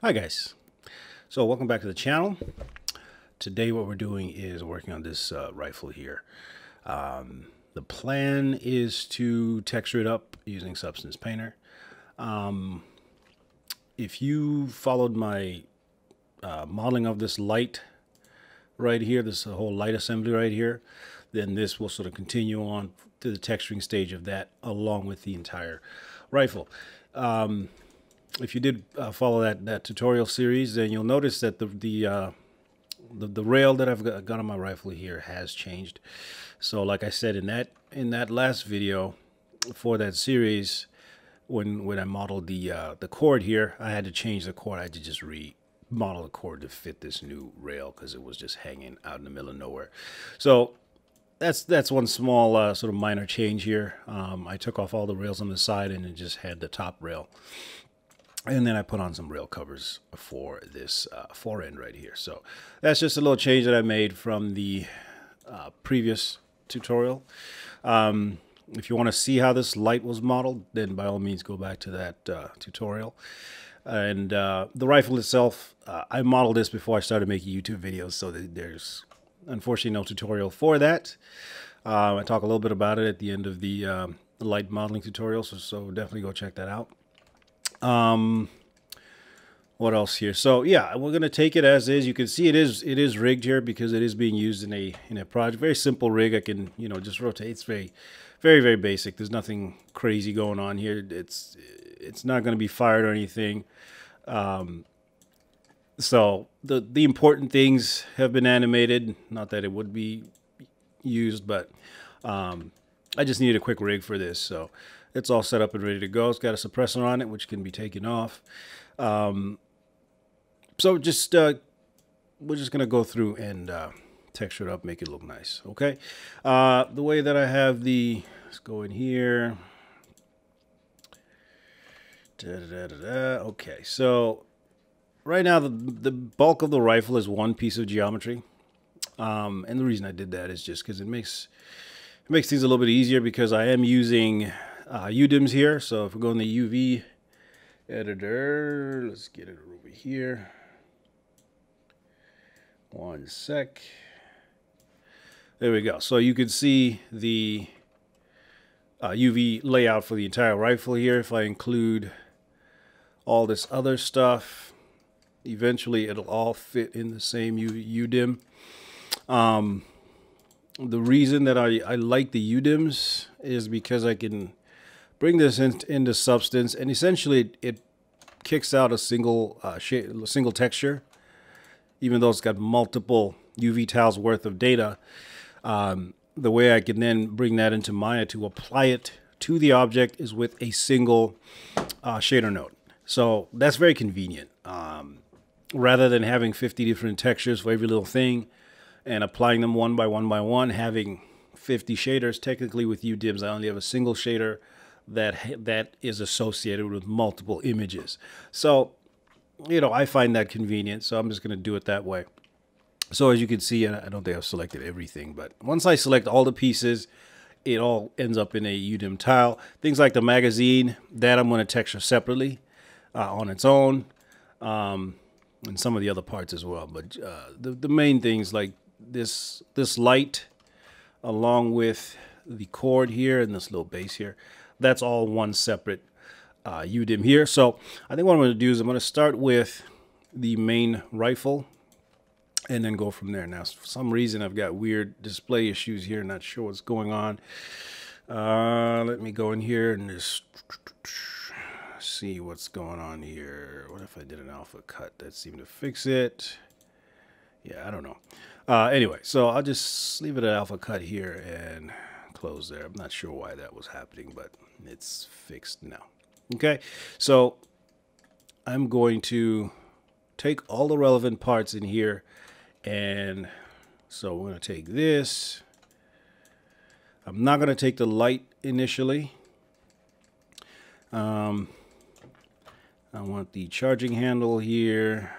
Hi guys, so welcome back to the channel. Today what we're doing is working on this rifle here. The plan is to texture it up using Substance Painter. If you followed my modeling of this light right here, this whole light assembly right here, then this will sort of continue on to the texturing stage of that along with the entire rifle. If you did follow that tutorial series, then you'll notice that the rail that I've got on my rifle here has changed. So like I said in that last video for that series, when I modeled the cord here, I had to change the cord. I had to just remodel the cord to fit this new rail because it was just hanging out in the middle of nowhere. So that's one small sort of minor change here. I took off all the rails on the side and it just had the top rail. And then I put on some rail covers for this fore end right here. So that's just a little change that I made from the previous tutorial. If you want to see how this light was modeled, then by all means go back to that tutorial. And the rifle itself, I modeled this before I started making YouTube videos, so there's unfortunately no tutorial for that. I talk a little bit about it at the end of the light modeling tutorial, so definitely go check that out. What else here? So yeah, we're gonna take it as is. You can see it is rigged here because it is being used in a project. Very simple rig. I can just rotate. It's very basic. There's nothing crazy going on here. It's not going to be fired or anything. So the important things have been animated. Not that it would be used, but I just needed a quick rig for this. So it's all set up and ready to go. It's got a suppressor on it, which can be taken off. So just we're just gonna go through and texture it up, make it look nice. Okay. The way that I have let's go in here. Okay, so right now the bulk of the rifle is one piece of geometry, and the reason I did that is just because it makes things a little bit easier because I am using UDIMs here. So if we go in the UV editor, let's get it over here. One sec. There we go. So you can see the UV layout for the entire rifle here. If I include all this other stuff, eventually it'll all fit in the same UDIM. The reason that I like the UDIMs is because I can bring this into Substance, and essentially it kicks out a single texture, even though it's got multiple UV tiles worth of data. The way I can then bring that into Maya to apply it to the object is with a single shader node. So that's very convenient. Rather than having 50 different textures for every little thing and applying them one by one, having 50 shaders, technically with UDIMs, I only have a single shader that is associated with multiple images. So, I find that convenient, so I'm just going to do it that way. So as you can see, I don't think I've selected everything, but once I select all the pieces, it all ends up in a UDIM tile. Things like the magazine, that I'm going to texture separately on its own, and some of the other parts as well. But the main things like this light, along with the cord here and this little base here, that's all one separate UDIM here. So I think what I'm going to do is I'm going to start with the main rifle and then go from there. Now, for some reason, I've got weird display issues here. Not sure what's going on. Let me go in here and just see what's going on here. What if I did an alpha cut? That seemed to fix it. Yeah, I don't know. Anyway, so I'll just leave it at alpha cut here and close there. I'm not sure why that was happening, but it's fixed now. Okay, so I'm going to take all the relevant parts in here, and so we're going to take this. I'm not going to take the light initially. I want the charging handle here.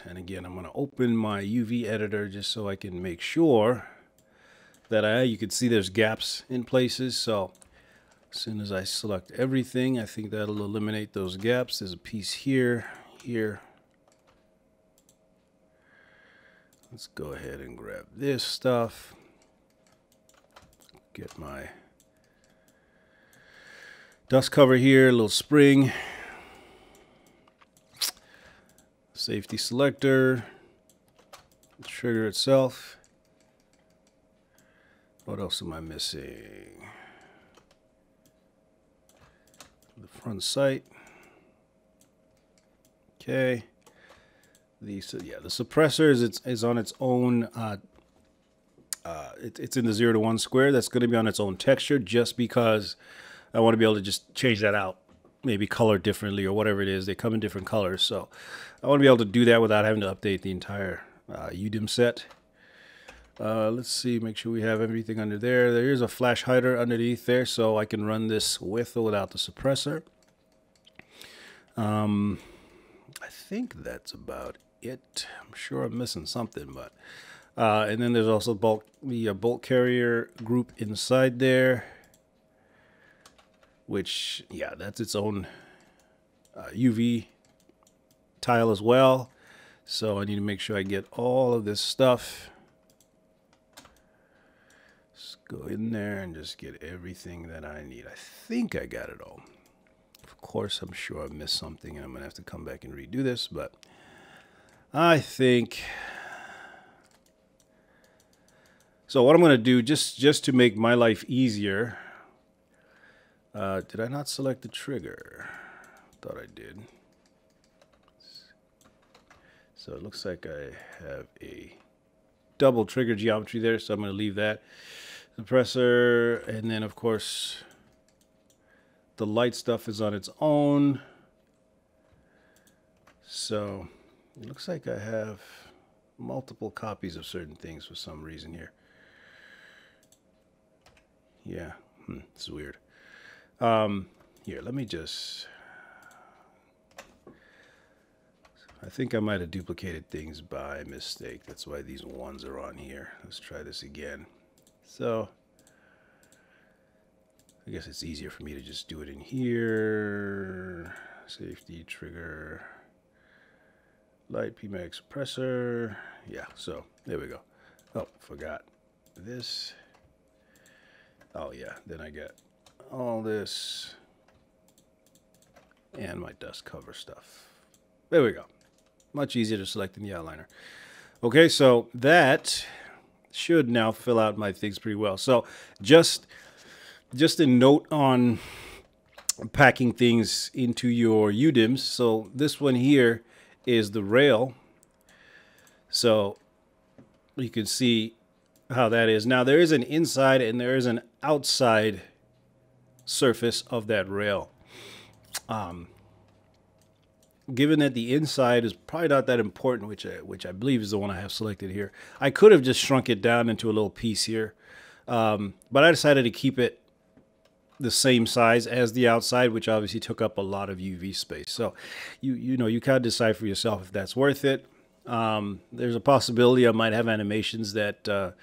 And again, I'm going to open my UV editor just so I can make sure that you can see there's gaps in places. So As soon as I select everything, I think that'll eliminate those gaps. There's a piece here, here. Let's go ahead and grab this stuff. Get my dust cover here, a little spring. Safety selector. The trigger itself. What else am I missing? The front sight. Okay. The suppressor is on its own. It's in the 0 to 1 square. That's going to be on its own texture, just because I want to be able to just change that out, maybe color differently or whatever it is. They come in different colors, so I want to be able to do that without having to update the entire UDIM set. Let's see, make sure we have everything under there. There is a flash hider underneath there, so I can run this with or without the suppressor. I think that's about it. I'm sure I'm missing something, but and then there's also the bolt carrier group inside there, which, yeah, that's its own UV tile as well. So I need to make sure I get all of this stuff. Just go in there and just get everything that I need. I think I got it all. Of course, I'm sure I missed something and I'm going to have to come back and redo this, but I think... So what I'm going to do, just to make my life easier, did I not select the trigger? Thought I did. So it looks like I have a double trigger geometry there, so I'm going to leave that. Suppressor, and then of course the light stuff is on its own. So it looks like I have multiple copies of certain things for some reason here. Yeah, it's weird. Here, let me just... I think I might have duplicated things by mistake. That's why these ones are on here. Let's try this again. So, I guess it's easier for me to just do it in here. Safety, trigger, light, PMAX, suppressor. Yeah, so there we go. Oh, forgot this. Oh yeah, then I got all this and my dust cover stuff. There we go. Much easier to select in the outliner. Okay, so that should now fill out my things pretty well. So just a note on packing things into your UDIMs. So this one here is the rail. So you can see how that is. Now there is an inside and there is an outside surface of that rail. Given that the inside is probably not that important, which I believe is the one I have selected here, I could have just shrunk it down into a little piece here, but I decided to keep it the same size as the outside, which obviously took up a lot of UV space. So you know, you kind of decide for yourself if that's worth it. There's a possibility I might have animations that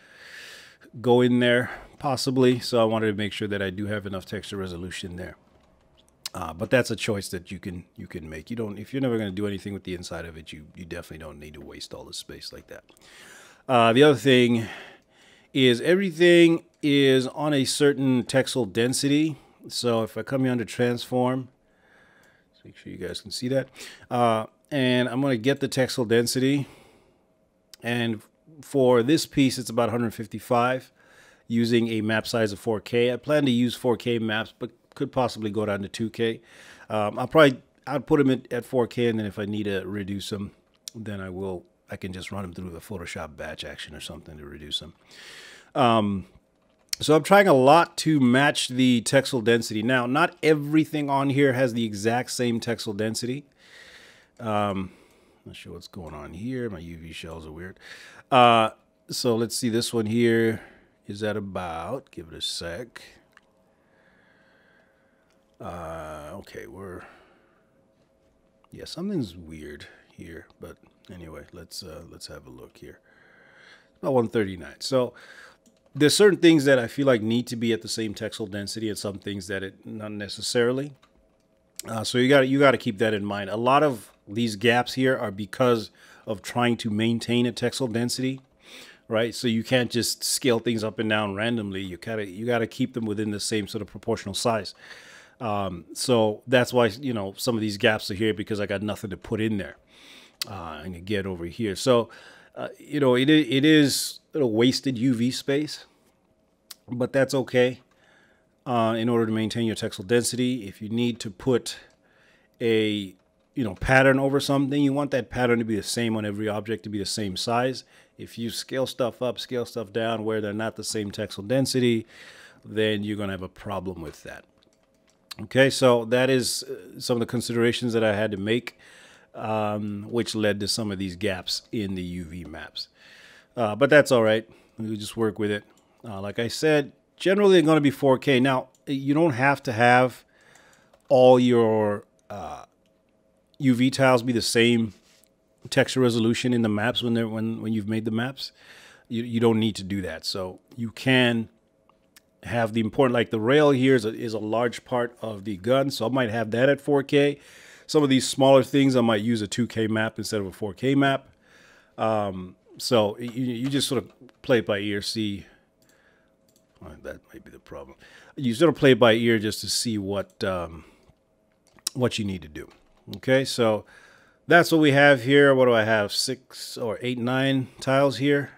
go in there, possibly, so I wanted to make sure that I do have enough texture resolution there. But that's a choice that you can make. You don't, if you're never going to do anything with the inside of it, you definitely don't need to waste all this space like that. The other thing is everything is on a certain texel density. So if I come here under transform, let's make sure you guys can see that, and I'm going to get the texel density, and for this piece it's about 155 using a map size of 4K. I plan to use 4K maps, but could possibly go down to 2K. I'll put them at 4K, and then if I need to reduce them, then I can just run them through the Photoshop batch action or something to reduce them. So I'm trying a lot to match the texel density. Now, not everything on here has the exact same texel density. Not sure what's going on here. My UV shells are weird. So let's see, this one here is at about, give it a sec. Okay, yeah, something's weird here, but anyway, let's have a look here. About 139. So there's certain things that I feel like need to be at the same textile density, and some things that it not necessarily. So you got to keep that in mind. A lot of these gaps here are because of trying to maintain a textile density, right? So you can't just scale things up and down randomly. You got to keep them within the same sort of proportional size. So that's why, you know, some of these gaps are here, because I got nothing to put in there. And again over here. So, you know, it is a wasted UV space, but that's okay. In order to maintain your textile density, if you need to put a, you know, pattern over something, you want that pattern to be the same on every object, to be the same size. If you scale stuff up, scale stuff down where they're not the same textile density, then you're going to have a problem with that. Okay, so that is some of the considerations that I had to make, which led to some of these gaps in the UV maps. But that's all right. We just work with it. Like I said, generally they're going to be 4K. Now, you don't have to have all your UV tiles be the same texture resolution in the maps when you've made the maps. You don't need to do that. So you can have the important, like the rail here is a large part of the gun, so I might have that at 4K. Some of these smaller things I might use a 2K map instead of a 4K map. So you just sort of play it by ear, see. Well, that might be the problem. You sort of play it by ear just to see what you need to do. Okay, so that's what we have here. What do I have? 6 or 8, 9 tiles here.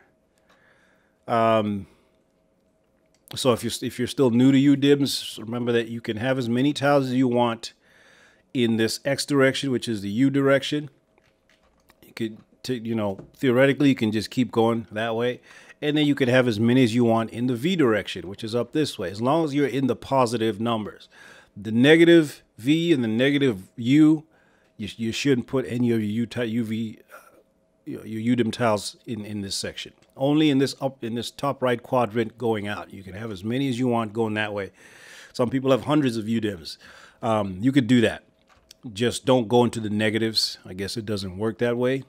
So if you're still new to UDIMs, remember that you can have as many tiles as you want in this X direction, which is the U direction. You could, you know, theoretically, you can just keep going that way. And then you can have as many as you want in the V direction, which is up this way, as long as you're in the positive numbers. The negative V and the negative U, you shouldn't put any of your your UDIM tiles in this section. Only in this top right quadrant going out. You can have as many as you want going that way. Some people have hundreds of UDIMs. You could do that. Just don't go into the negatives. I guess it doesn't work that way.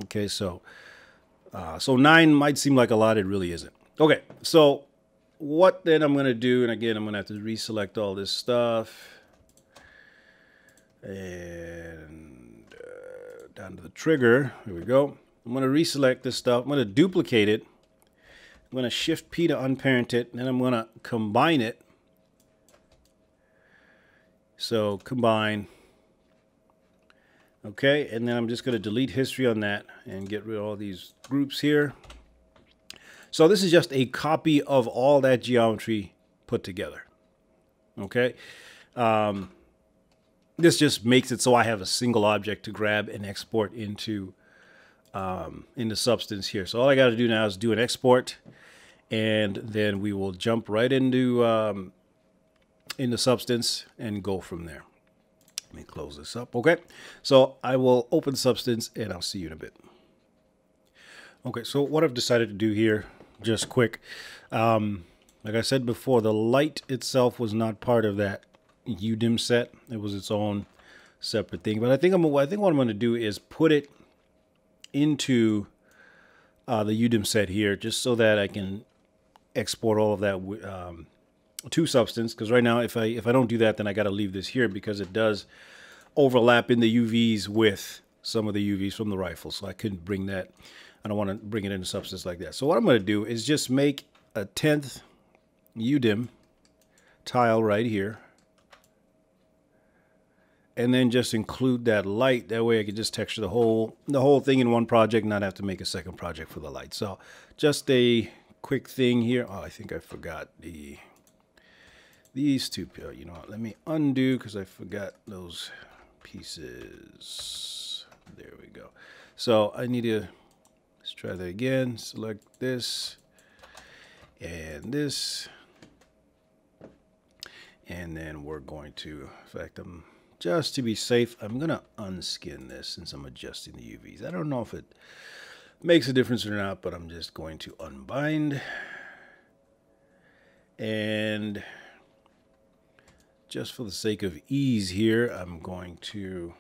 Okay, so 9 might seem like a lot. It really isn't. Okay, so what then I'm going to do, and again, I'm going to have to reselect all this stuff. And down to the trigger. Here we go. I'm going to reselect this stuff. I'm going to duplicate it. I'm going to Shift P to unparent it. And then I'm going to combine it. So combine. Okay. And then I'm just going to delete history on that and get rid of all these groups here. So this is just a copy of all that geometry put together. Okay. This just makes it so I have a single object to grab and export into the substance here. So all I got to do now is do an export, and then we will jump right into the substance and go from there. Let me close this up. Okay, so I will open substance and I'll see you in a bit. Okay, so what I've decided to do here, just quick, like I said before, the light itself was not part of that UDIM set. It was its own separate thing. But I think what I'm going to do is put it into the UDIM set here, just so that I can export all of that to substance. Because right now, if I don't do that, then I got to leave this here, because it does overlap in the UVs with some of the UVs from the rifle. So I couldn't bring that. I don't want to bring it into substance like that. So what I'm going to do is just make a 10th UDIM tile right here. And then just include that light. That way I can just texture the whole thing in one project, and not have to make a second project for the light. So just a quick thing here. Oh, I think I forgot these two. You know what? Let me undo, because I forgot those pieces. There we go. So I need to, let's try that again. Select this and this. And then we're going to, in fact, just to be safe, I'm going to unskin this since I'm adjusting the UVs. I don't know if it makes a difference or not, but I'm just going to unbind. And just for the sake of ease here, I'm going to,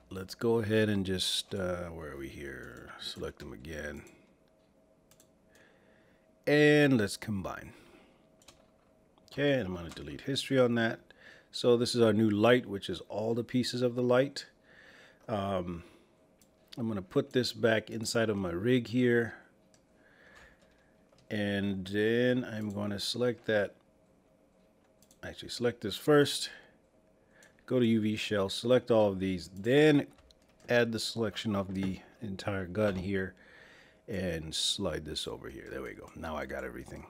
let's go ahead and just, where are we here? Select them again. and let's combine. Okay, and I'm going to delete history on that. So this is our new light, which is all the pieces of the light. I'm going to put this back inside of my rig here. And then I'm going to select that. Actually, select this first. Go to UV shell, select all of these. Then add the selection of the entire gun here. And slide this over here. There we go. Now I got everything.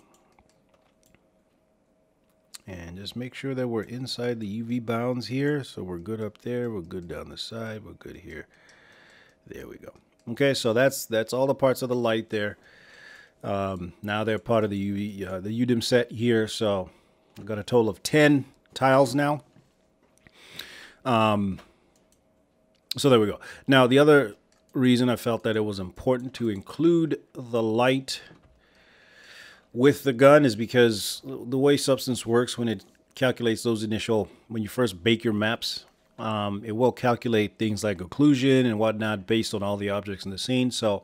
And just make sure that we're inside the UV bounds here. So we're good up there. We're good down the side. We're good here. There we go. Okay, so that's all the parts of the light there. Now they're part of the UV, the UDIM set here. So I've got a total of 10 tiles now. So there we go. Now the other reason I felt that it was important to include the light with the gun is because the way Substance works when it calculates those when you first bake your maps, it will calculate things like occlusion and whatnot based on all the objects in the scene. So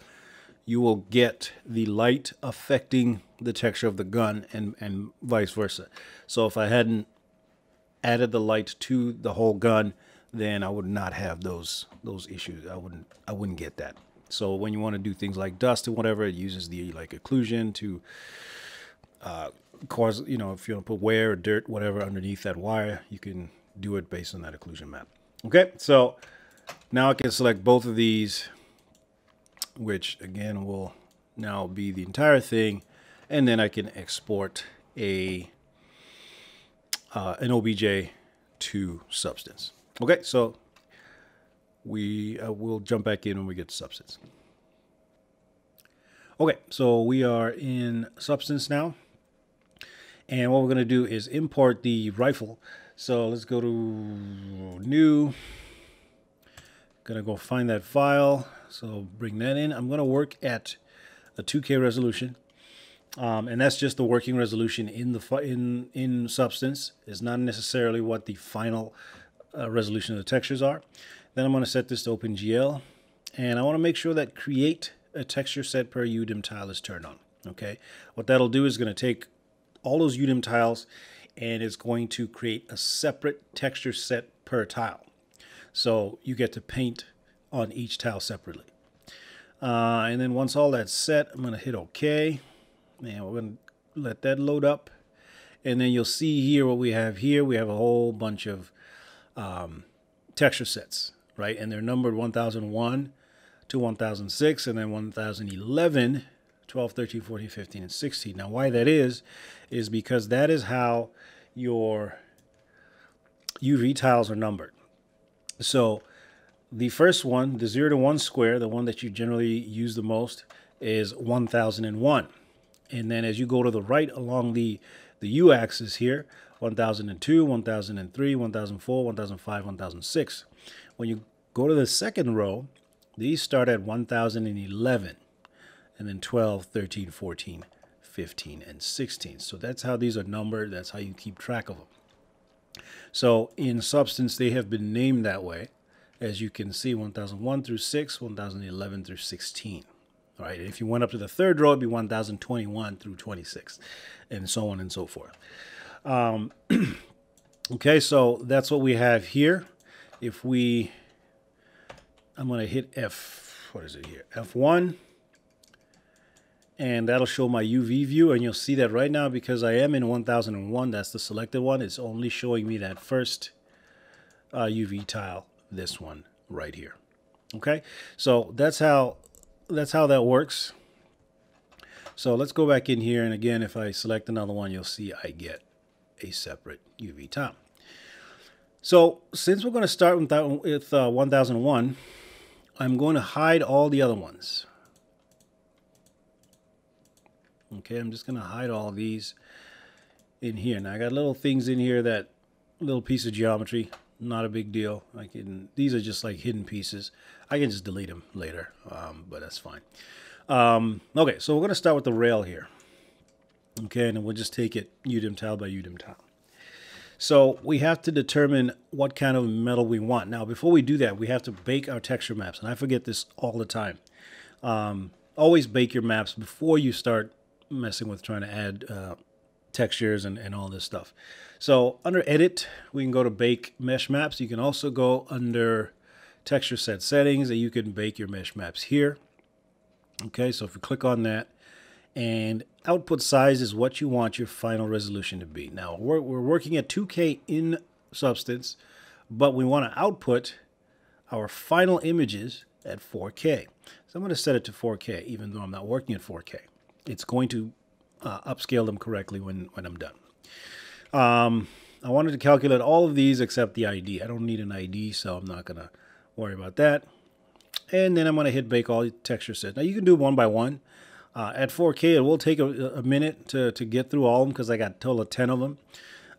you will get the light affecting the texture of the gun and vice versa. So if I hadn't added the light to the whole gun, then I would not have those issues. I wouldn't get that. So when you want to do things like dust and whatever, it uses the like occlusion to cause, if you want to put wear or dirt, whatever, underneath that wire, you can do it based on that occlusion map. Okay, so now I can select both of these, which again will now be the entire thing, and then I can export an OBJ to Substance. Okay, so we'll jump back in when we get to Substance. Okay, so we are in Substance now. And what we're going to do is import the rifle. So let's go to New. Going to go find that file. So bring that in. I'm going to work at a 2K resolution. And that's just the working resolution in Substance. It's not necessarily what the final resolution of the textures are. Then I'm going to set this to OpenGL. And I want to make sure that create a texture set per UDIM tile is turned on. Okay. What that'll do is going to take all those UDIM tiles and it's going to create a separate texture set per tile. So you get to paint on each tile separately. And then once all that's set, I'm going to hit OK. And we're going to let that load up. And then you'll see here what we have here. We have a whole bunch of texture sets, right? And they're numbered 1001 to 1006, and then 1011, 12, 13, 14, 15, and 16. Now, why that is because that is how your UV tiles are numbered. So the first one, the 0 to 1 square, the one that you generally use the most, is 1001. And then as you go to the right along the U-axis here, 1002, 1003, 1004, 1005, 1006. When you go to the second row, these start at 1011, and then 12, 13, 14, 15, and 16. So that's how these are numbered. That's how you keep track of them. So in Substance, they have been named that way. As you can see, 1001 through 6, 1011 through 16. All right, and if you went up to the third row, it'd be 1021 through 26, and so on and so forth. Okay, so that's what we have here. I'm going to hit what is it here? F1. And that'll show my UV view. And you'll see that right now, because I am in 1001, that's the selected one. It's only showing me that first UV tile, this one right here. Okay, so that's how that works. So let's go back in here. And again, if I select another one, you'll see I get a separate UV tile. So since we're going to start with 1001, I'm going to hide all the other ones. Okay, I'm just going to hide all these in here. Now I got little things in here, that little piece of geometry, not a big deal. These are just like hidden pieces. I can just delete them later, but that's fine. Okay, so we're going to start with the rail here. Okay, and then we'll just take it UDIM tile by UDIM tile. So we have to determine what kind of metal we want. Now, before we do that, we have to bake our texture maps. And I forget this all the time. Always bake your maps before you start messing with trying to add textures and all this stuff. So under edit, we can go to bake mesh maps. You can also go under texture set settings and you can bake your mesh maps here. Okay, so if you click on that, and output size is what you want your final resolution to be. Now we're working at 2K in Substance, but we want to output our final images at 4K. So I'm going to set it to 4K, even though I'm not working at 4K. It's going to upscale them correctly when I'm done. I wanted to calculate all of these except the ID. I don't need an ID, so I'm not going to worry about that. And then I'm going to hit bake all texture sets. Now you can do one by one. At 4K, it will take a minute to get through all of them because I got a total of 10 of them.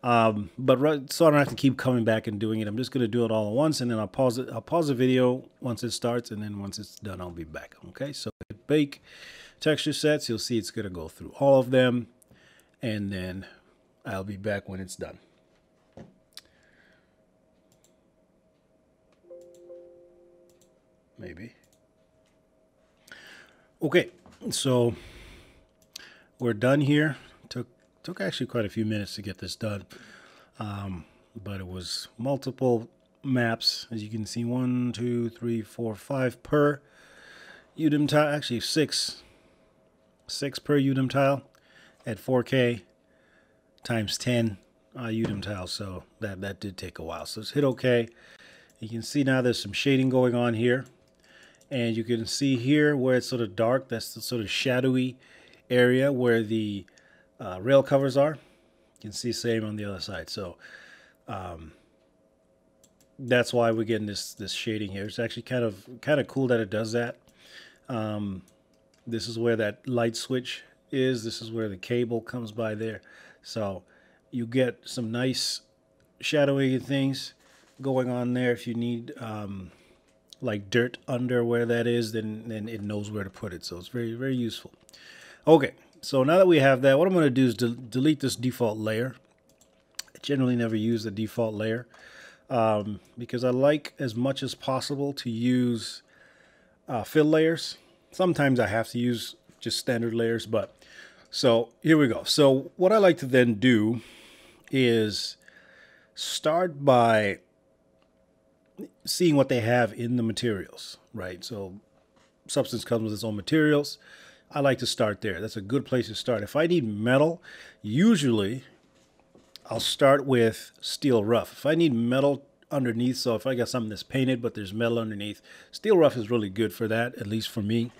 So I don't have to keep coming back and doing it. I'm just going to do it all at once, and then I'll pause it. I'll pause the video once it starts, and then once it's done, I'll be back. Okay, so bake texture sets. You'll see it's going to go through all of them, and then I'll be back when it's done. Maybe. Okay, so we're done here. Took actually quite a few minutes to get this done, but it was multiple maps, as you can see, 1, 2, 3, 4, 5 per UDIM tile. Actually, six per UDIM tile at 4K times 10 UDIM tiles. So that did take a while. So let's hit OK. You can see now there's some shading going on here. And you can see here where it's sort of dark, that's the sort of shadowy area where the rail covers are. You can see same on the other side. So that's why we're getting this shading here. It's actually kind of cool that it does that. This is where that light switch is. This is where the cable comes by there. So you get some nice shadowing things going on there. If you need like dirt under where that is, then it knows where to put it. So it's very, very useful. Okay, so now that we have that, what I'm going to do is delete this default layer. I generally never use the default layer because I like as much as possible to use fill layers. Sometimes I have to use just standard layers, but so here we go. So what I like to then do is start by seeing what they have in the materials, right? So Substance comes with its own materials. I like to start there. That's a good place to start. If I need metal, usually I'll start with steel rough. If I need metal underneath, so if I got something that's painted but there's metal underneath, steel rough is really good for that, at least for me.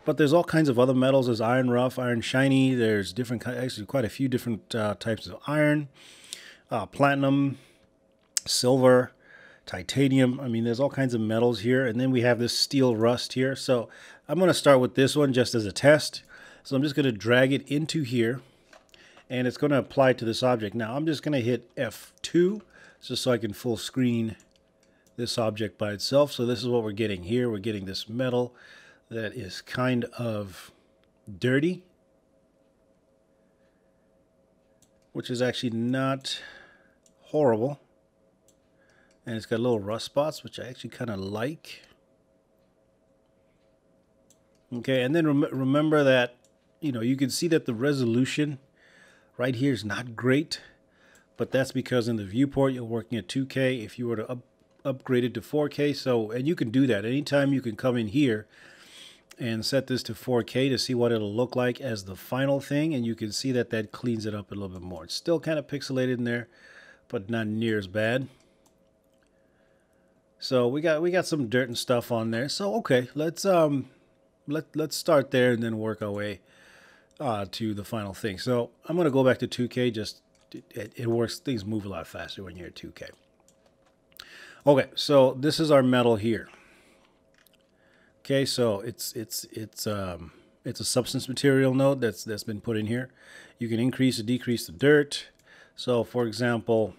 But there's all kinds of other metals. There's iron rough, iron shiny. There's different, actually quite a few different types of iron, platinum, silver, titanium. I mean, there's all kinds of metals here. And then we have this steel rust here. So I'm going to start with this one just as a test. So I'm just going to drag it into here, and it's going to apply to this object. Now I'm just going to hit F2 just so I can full screen this object by itself. So this is what we're getting here. We're getting this metal that is kind of dirty, which is actually not horrible. And it's got little rust spots, which I actually kind of like. Okay, and then remember that, you know, you can see that the resolution right here is not great, but that's because in the viewport you're working at 2K. If you were to upgrade it to 4K, so, and you can do that anytime. You can come in here and set this to 4K to see what it'll look like as the final thing, and you can see that that cleans it up a little bit more. It's still kind of pixelated in there, but not near as bad. So we got some dirt and stuff on there. So okay, let's start there and then work our way to the final thing. So I'm gonna go back to 2K. Just it works. Things move a lot faster when you're at 2K. Okay, so this is our metal here. Okay, so it's a substance material node that's been put in here. You can increase or decrease the dirt. So for example,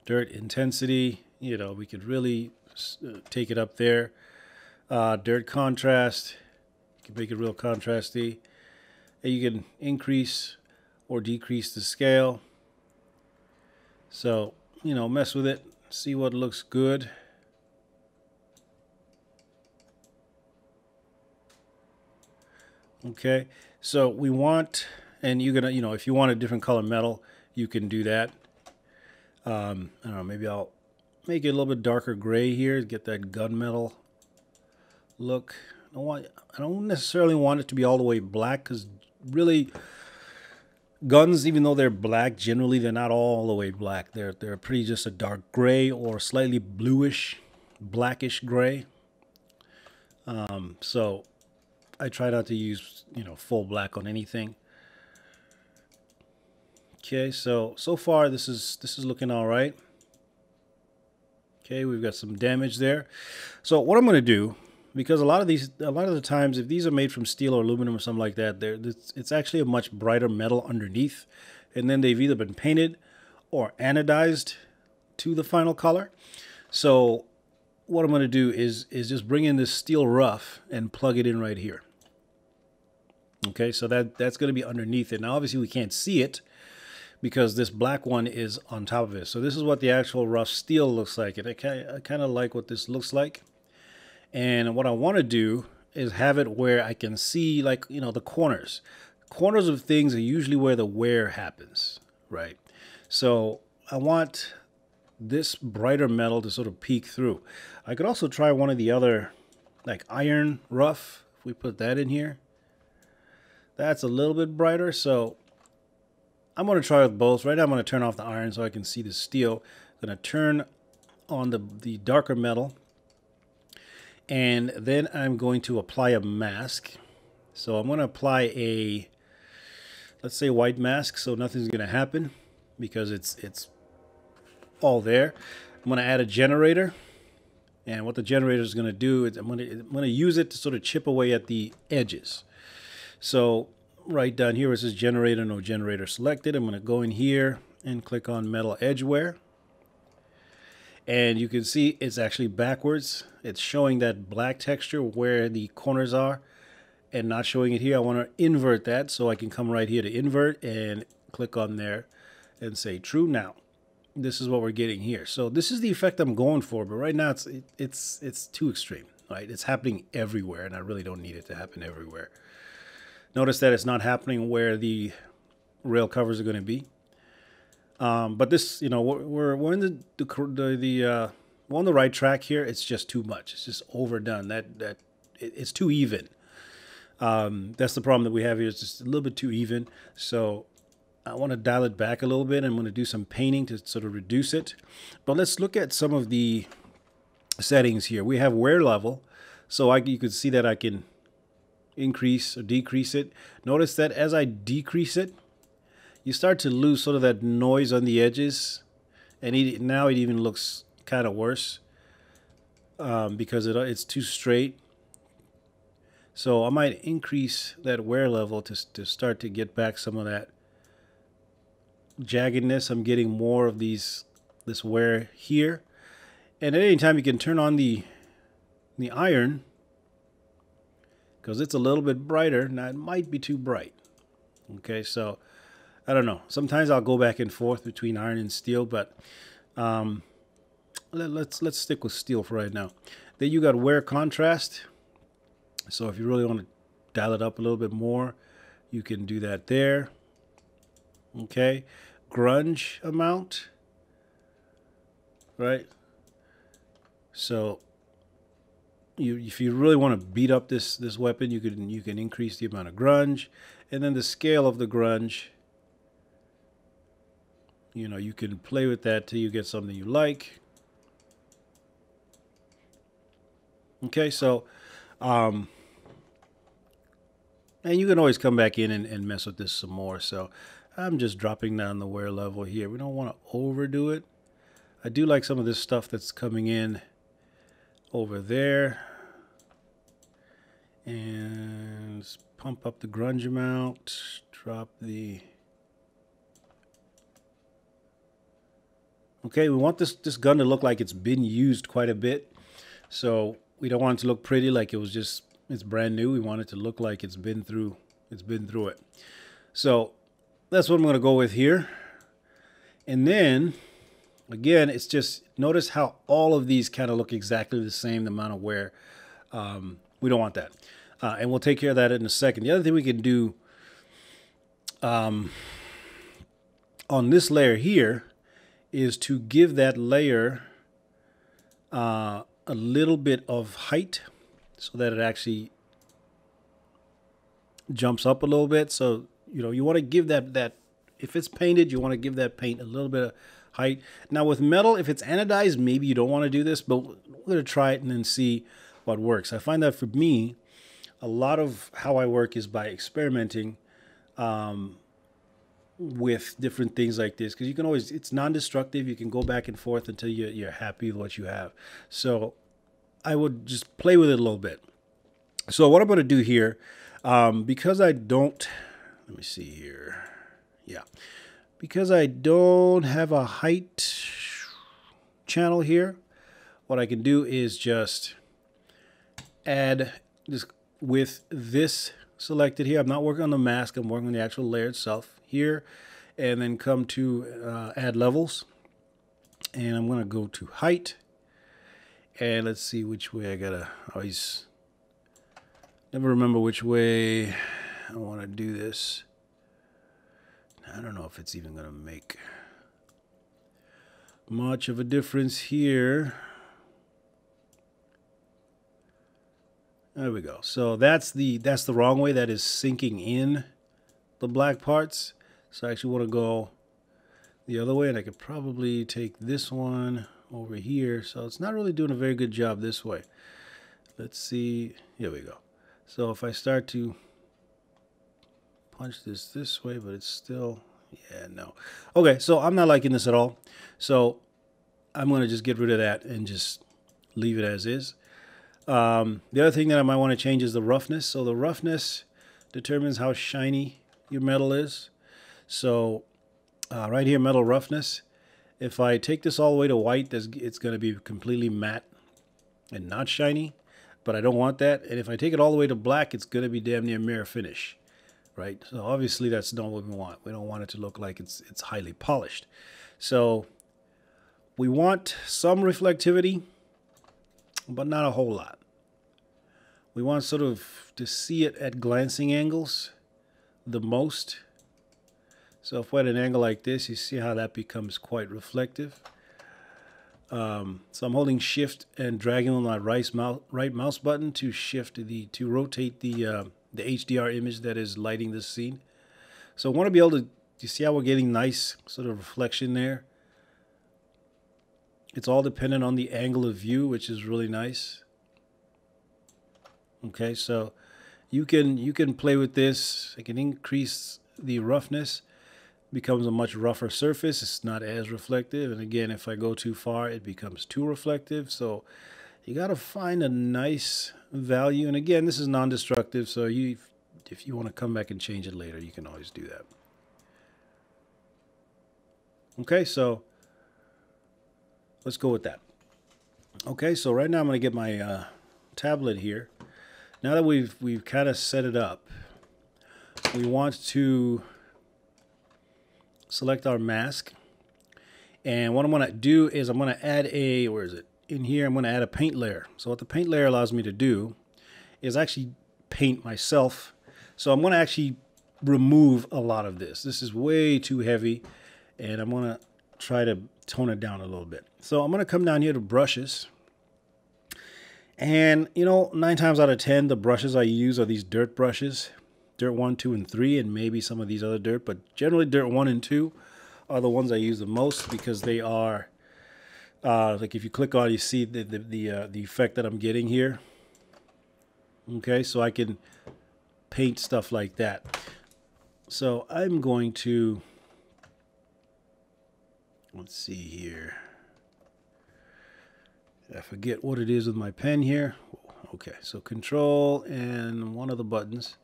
dirt intensity. You know, we could really take it up there. Dirt contrast, you can make it real contrasty. And you can increase or decrease the scale. So, you know, mess with it, see what looks good. Okay, so we want, and you're gonna, if you want a different color metal, you can do that. I don't know, maybe I'll make it a little bit darker gray here, get that gunmetal look. I don't necessarily want it to be all the way black, because really, guns, even though they're black, generally they're not all the way black. They're pretty just a dark gray or slightly bluish, blackish gray. So I try not to use full black on anything. Okay, so far this is looking all right. Okay, we've got some damage there. So what I'm going to do, because a lot of the times, if these are made from steel or aluminum or something like that, it's actually a much brighter metal underneath, and then they've either been painted or anodized to the final color. So what I'm going to do is just bring in this steel rough and plug it in right here. Okay, so that's going to be underneath it. Now, obviously, we can't see it because this black one is on top of it. So this is what the actual rough steel looks like. And I kind of like what this looks like. And what I want to do is have it where I can see, like, the corners. Corners of things are usually where the wear happens, right? So I want this brighter metal to sort of peek through. I could also try one of the other, like iron rough. If we put that in here, that's a little bit brighter. So I'm going to try with both. Right now I'm going to turn off the iron so I can see the steel. I'm going to turn on the darker metal. And then I'm going to apply a mask. So I'm going to apply a, let's say, white mask, so nothing's going to happen because it's all there. I'm going to add a generator. And what the generator is going to do is I'm going to use it to sort of chip away at the edges. So right down here where it says generator, no generator selected, I'm going to go in here and click on metal edge wear. And you can see it's actually backwards. It's showing that black texture where the corners are and not showing it here. I want to invert that, so I can come right here to invert and click on there and say true. Now, this is what we're getting here. So this is the effect I'm going for, but right now it's too extreme, right? It's happening everywhere, and I really don't need it to happen everywhere. Notice that it's not happening where the rail covers are going to be. But this, we're in we're on the right track here. It's just too much. It's just overdone. It's too even. That's the problem that we have here. It's just a little bit too even. So I want to dial it back a little bit. I'm going to do some painting to sort of reduce it. But let's look at some of the settings here. We have wear level. So you could see that I can increase or decrease it. Notice that as I decrease it, you start to lose sort of that noise on the edges, and now it even looks kind of worse because it's too straight. So I might increase that wear level to start to get back some of that jaggedness. I'm getting more of this wear here, and at any time you can turn on the iron because it's a little bit brighter. Now it might be too bright. Okay, so I don't know. Sometimes I'll go back and forth between iron and steel, but let's stick with steel for right now. Then you got wear contrast. So if you really want to dial it up a little bit more, you can do that there. Okay, grunge amount, right? So if you really want to beat up this weapon, you can increase the amount of grunge, and then the scale of the grunge. You can play with that till you get something you like. Okay, so, and you can always come back in and mess with this some more. So I'm just dropping down the wear level here. We don't want to overdo it. I do like some of this stuff that's coming in over there. And let's pump up the grunge amount, drop the... Okay, we want this gun to look like it's been used quite a bit. So we don't want it to look pretty like it's brand new. We want it to look like it's been through it. So that's what I'm going to go with here. And then again, it's just notice how all of these kind of look exactly the same, the amount of wear. We don't want that. And we'll take care of that in a second. The other thing we can do on this layer here is to give that layer a little bit of height so that it actually jumps up a little bit. So, you know, you want to give that if it's painted, you want to give that paint a little bit of height. Now with metal, if it's anodized, maybe you don't want to do this, but we're going to try it and then see what works. I find that for me, a lot of how I work is by experimenting with different things like this, because you can always, it's non-destructive. You can go back and forth until you're happy with what you have. So I would just play with it a little bit. So what I'm going to do here, because I don't, let me see here. Yeah. Because I don't have a height channel here, what I can do is just add this with this selected here. I'm not working on the mask. I'm working on the actual layer itself here, and then come to add levels. And I'm going to go to height. And let's see which way I got to always never remember which way I want to do this. I don't know if it's even going to make much of a difference here. There we go. So that's the wrong way. That is sinking in the black parts. So I actually want to go the other way, and I could probably take this one over here. So it's not really doing a very good job this way. Let's see. Here we go. So if I start to punch this way, but it's still, yeah, no. Okay, so I'm not liking this at all. So I'm going to just get rid of that and just leave it as is. The other thing that I might want to change is the roughness. So the roughness determines how shiny your metal is. So right here, metal roughness. If I take this all the way to white, it's going to be completely matte and not shiny, but I don't want that. And if I take it all the way to black, it's going to be damn near mirror finish, right? So obviously that's not what we want. We don't want it to look like it's highly polished. So we want some reflectivity, but not a whole lot. We want sort of to see it at glancing angles the most. So if we're at an angle like this, you see how that becomes quite reflective. So I'm holding Shift and dragging on my right mouse button to rotate the HDR image that is lighting this scene. So I want to be able to, you see how we're getting nice sort of reflection there? It's all dependent on the angle of view, which is really nice. Okay, so you can play with this. I can increase the roughness. Becomes a much rougher surface. It's not as reflective. And again, if I go too far, it becomes too reflective. So you got to find a nice value. And again, this is non-destructive. So if you want to come back and change it later, you can always do that. Okay, so let's go with that. Okay, so right now I'm going to get my tablet here. Now that we've kind of set it up, we want to select our mask. And what I'm going to do is I'm going to add a, where is it? In here, I'm going to add a paint layer. So what the paint layer allows me to do is actually paint myself. So I'm going to actually remove a lot of this. This is way too heavy, and I'm going to try to tone it down a little bit. So I'm going to come down here to brushes. And, you know, 9 times out of 10, the brushes I use are these dirt brushes. Dirt 1, 2, and 3, and maybe some of these other dirt, but generally dirt 1 and 2 are the ones I use the most because they are, like if you click on, you see the effect that I'm getting here. Okay, so I can paint stuff like that. So I'm going to, let's see here. I forget what it is with my pen here. Okay, so Control and one of the buttons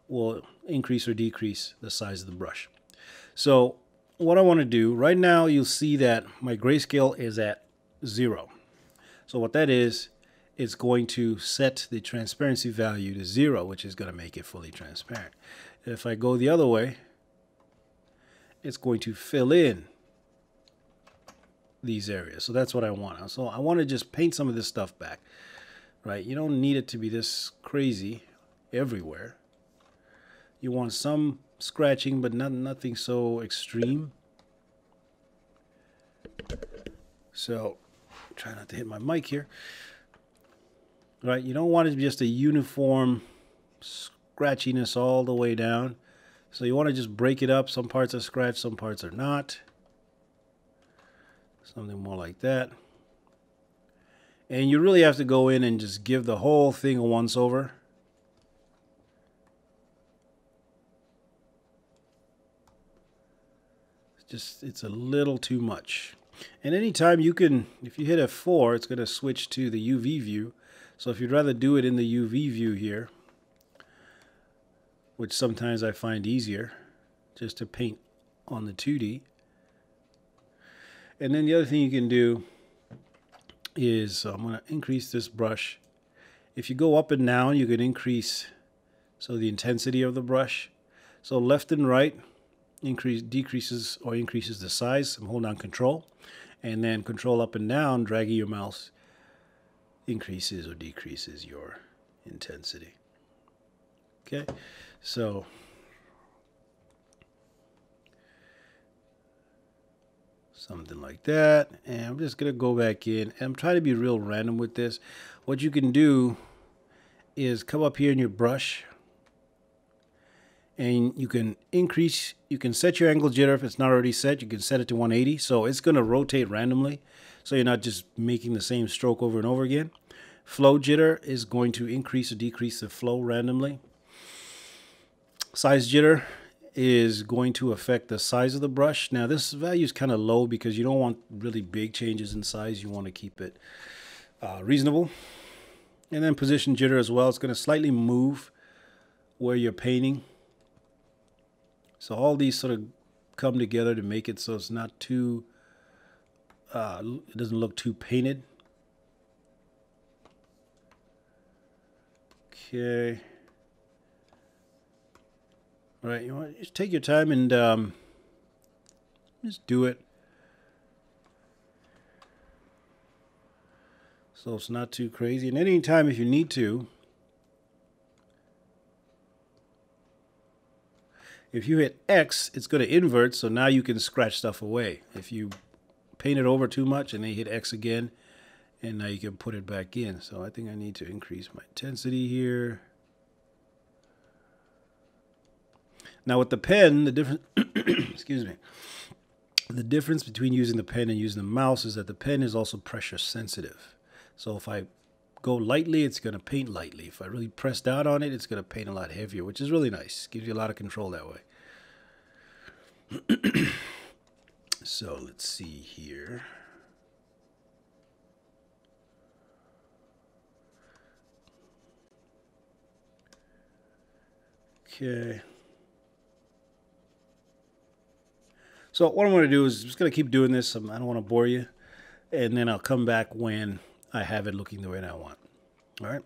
will increase or decrease the size of the brush. So what I want to do right now, you'll see that my grayscale is at 0. So what that is, it's going to set the transparency value to 0, which is going to make it fully transparent. If I go the other way, it's going to fill in these areas. So that's what I want. So I want to just paint some of this stuff back, right? You don't need it to be this crazy. everywhere. You want some scratching, but nothing so extreme. So, try not to hit my mic here. Right, you don't want it to be just a uniform scratchiness all the way down. So you want to just break it up. Some parts are scratched, some parts are not. Something more like that. And you really have to go in and just give the whole thing a once over. It's a little too much. And anytime you can, if you hit F4, it's going to switch to the UV view. So if you'd rather do it in the UV view here, which sometimes I find easier, just to paint on the 2D. And then the other thing you can do is, I'm going to increase this brush. If you go up and down, you can increase the intensity of the brush. So left and right decreases or increases the size. I'm holding down Control, and then Control up and down, dragging your mouse increases or decreases your intensity. Okay, so something like that, and I'm just gonna go back in, and I'm trying to be real random with this. What you can do is come up here in your brush, and you can increase, you can set your angle jitter. If it's not already set, you can set it to 180, so it's going to rotate randomly, so you're not just making the same stroke over and over again. Flow jitter is going to increase or decrease the flow randomly. Size jitter is going to affect the size of the brush. Now this value is kind of low because you don't want really big changes in size. You want to keep it reasonable. And then position jitter as well. It's going to slightly move where you're painting. So all these sort of come together to make it so it's not too, it doesn't look too painted. Okay. All right, you want to just take your time and just do it. So it's not too crazy. And any time if you need to, if you hit X, it's going to invert, so now you can scratch stuff away. If you paint it over too much and then hit X again, and now you can put it back in. So I think I need to increase my intensity here. Now with the pen, the difference, excuse me, the difference between using the pen and using the mouse is that the pen is also pressure sensitive. So if I go lightly, it's going to paint lightly. If I really press down on it, it's going to paint a lot heavier, which is really nice. Gives you a lot of control that way. So let's see here. Okay. So what I'm going to do is just going to keep doing this. I don't want to bore you. And then I'll come back when I have it looking the way that I want. All right.